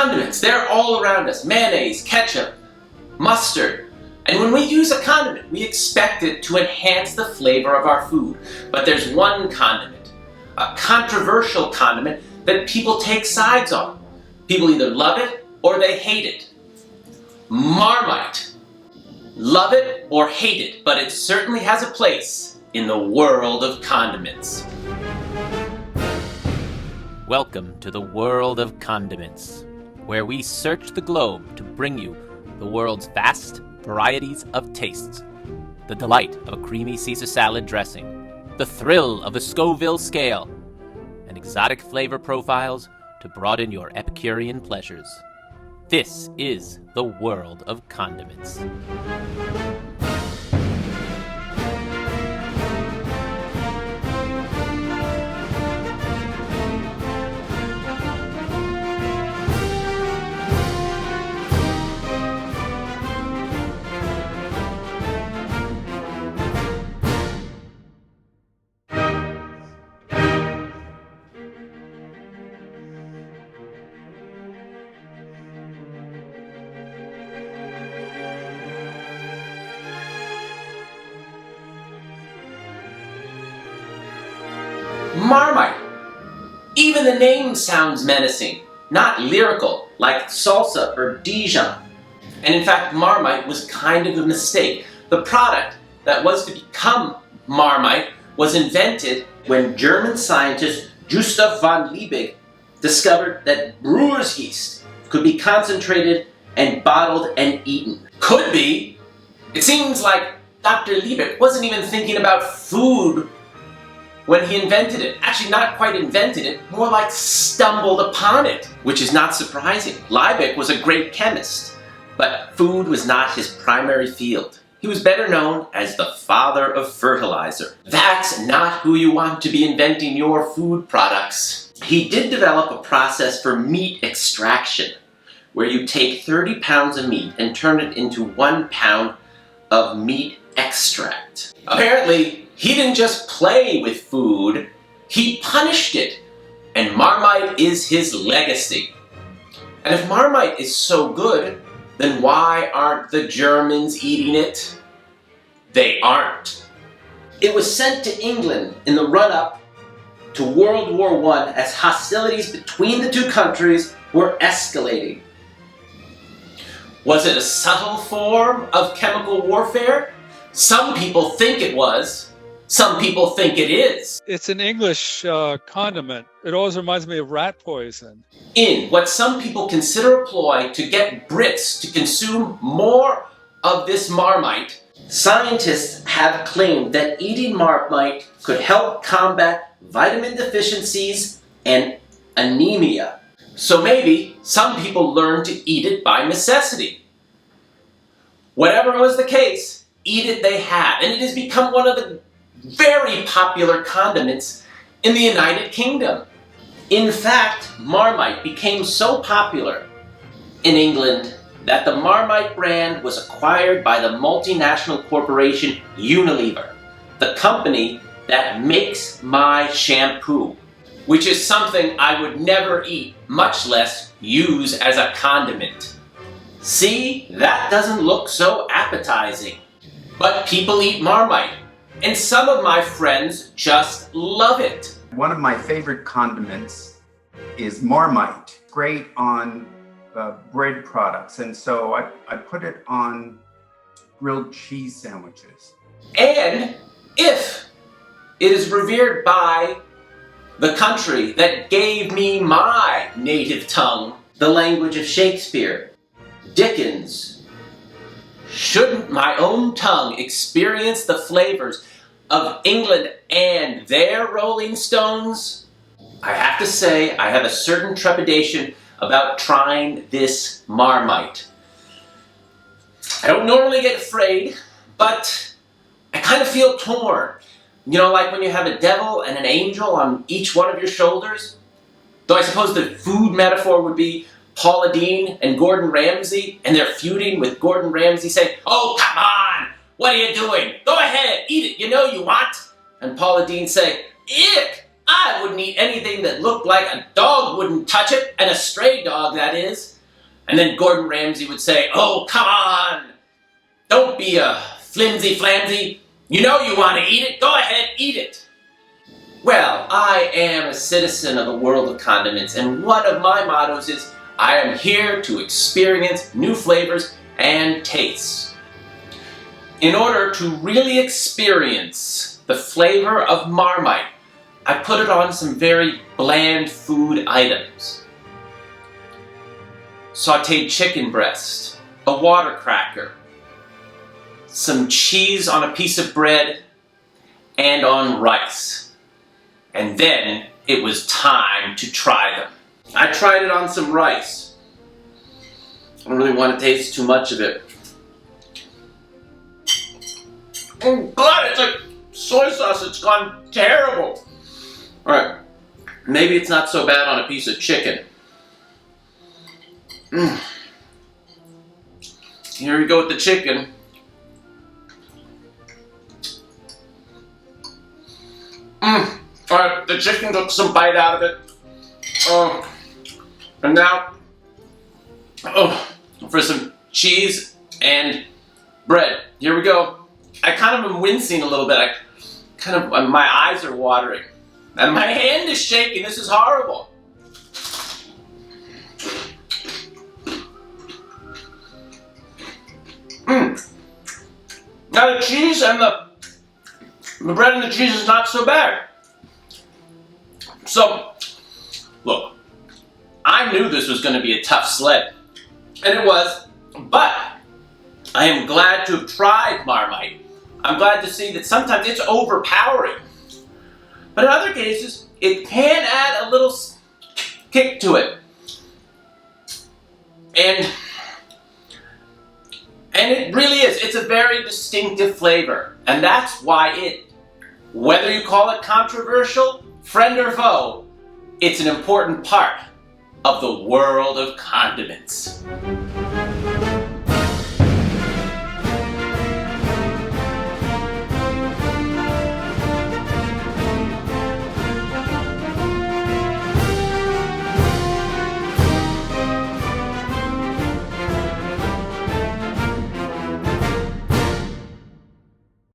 Condiments, they're all around us. Mayonnaise, ketchup, mustard. And when we use a condiment, we expect it to enhance the flavor of our food. But there's one condiment, a controversial condiment that people take sides on. People either love it or they hate it. Marmite. Love it or hate it, but it certainly has a place in the world of condiments. Welcome to the world of condiments, where we search the globe to bring you the world's vast varieties of tastes, the delight of a creamy Caesar salad dressing, the thrill of the Scoville scale, and exotic flavor profiles to broaden your Epicurean pleasures. This is the world of condiments. Marmite. Even the name sounds menacing, not lyrical, like salsa or Dijon. And in fact, Marmite was kind of a mistake. The product that was to become Marmite was invented when German scientist Justus von Liebig discovered that brewer's yeast could be concentrated and bottled and eaten. Could be. It seems like Dr. Liebig wasn't even thinking about food when he invented it. Actually, not quite invented it, more like stumbled upon it, which is not surprising. Liebig was a great chemist, but food was not his primary field. He was better known as the father of fertilizer. That's not who you want to be inventing your food products. He did develop a process for meat extraction, where you take 30 pounds of meat and turn it into 1 pound of meat extract. Apparently, he didn't just play with food, he punished it. And Marmite is his legacy. And if Marmite is so good, then why aren't the Germans eating it? They aren't. It was sent to England in the run-up to World War I as hostilities between the two countries were escalating. Was it a subtle form of chemical warfare? Some people think it was. Some people think it is. It's an English condiment. It always reminds me of rat poison. In what some people consider a ploy to get Brits to consume more of this Marmite, scientists have claimed that eating Marmite could help combat vitamin deficiencies and anemia. So maybe some people learned to eat it by necessity. Whatever was the case, eat it they have, and it has become one of the very popular condiments in the United Kingdom. In fact, Marmite became so popular in England that the Marmite brand was acquired by the multinational corporation Unilever, the company that makes my shampoo, which is something I would never eat, much less use as a condiment. See, that doesn't look so appetizing. But people eat Marmite. And some of my friends just love it. One of my favorite condiments is Marmite. Great on bread products. And so I put it on grilled cheese sandwiches. And if it is revered by the country that gave me my native tongue, the language of Shakespeare, Dickens, shouldn't my own tongue experience the flavors of England and their Rolling Stones? I have to say, I have a certain trepidation about trying this Marmite. I don't normally get afraid, but I kind of feel torn. You know, like when you have a devil and an angel on each one of your shoulders? Though I suppose the food metaphor would be Paula Deen and Gordon Ramsay, and they're feuding with Gordon Ramsay saying, "Oh, come on! What are you doing? Go ahead, eat it, you know you want." And Paula Deen say, "Ick! I wouldn't eat anything that looked like a dog wouldn't touch it, and a stray dog, that is." And then Gordon Ramsay would say, "Oh, come on! Don't be a flimsy-flamsy. You know you want to eat it. Go ahead, eat it." Well, I am a citizen of the world of condiments, and one of my mottos is, I am here to experience new flavors and tastes. In order to really experience the flavor of Marmite, I put it on some very bland food items. Sauteed chicken breast, a water cracker, some cheese on a piece of bread, and on rice. And then it was time to try them. I tried it on some rice. I don't really want to taste too much of it. Oh God, it's like soy sauce. It's gone terrible. All right, maybe it's not so bad on a piece of chicken. Here we go with the chicken. Alright, the chicken took some bite out of it. And now, for some cheese and bread. Here we go. I kind of am wincing a little bit. My eyes are watering. And my hand is shaking. This is horrible. Now the cheese and the bread and the cheese is not so bad. So, look, I knew this was going to be a tough sled, and it was, but I am glad to have tried Marmite. I'm glad to see that sometimes it's overpowering, but in other cases, it can add a little kick to it. And it really is. It's a very distinctive flavor. And that's why whether you call it controversial, friend or foe, it's an important part of the world of condiments.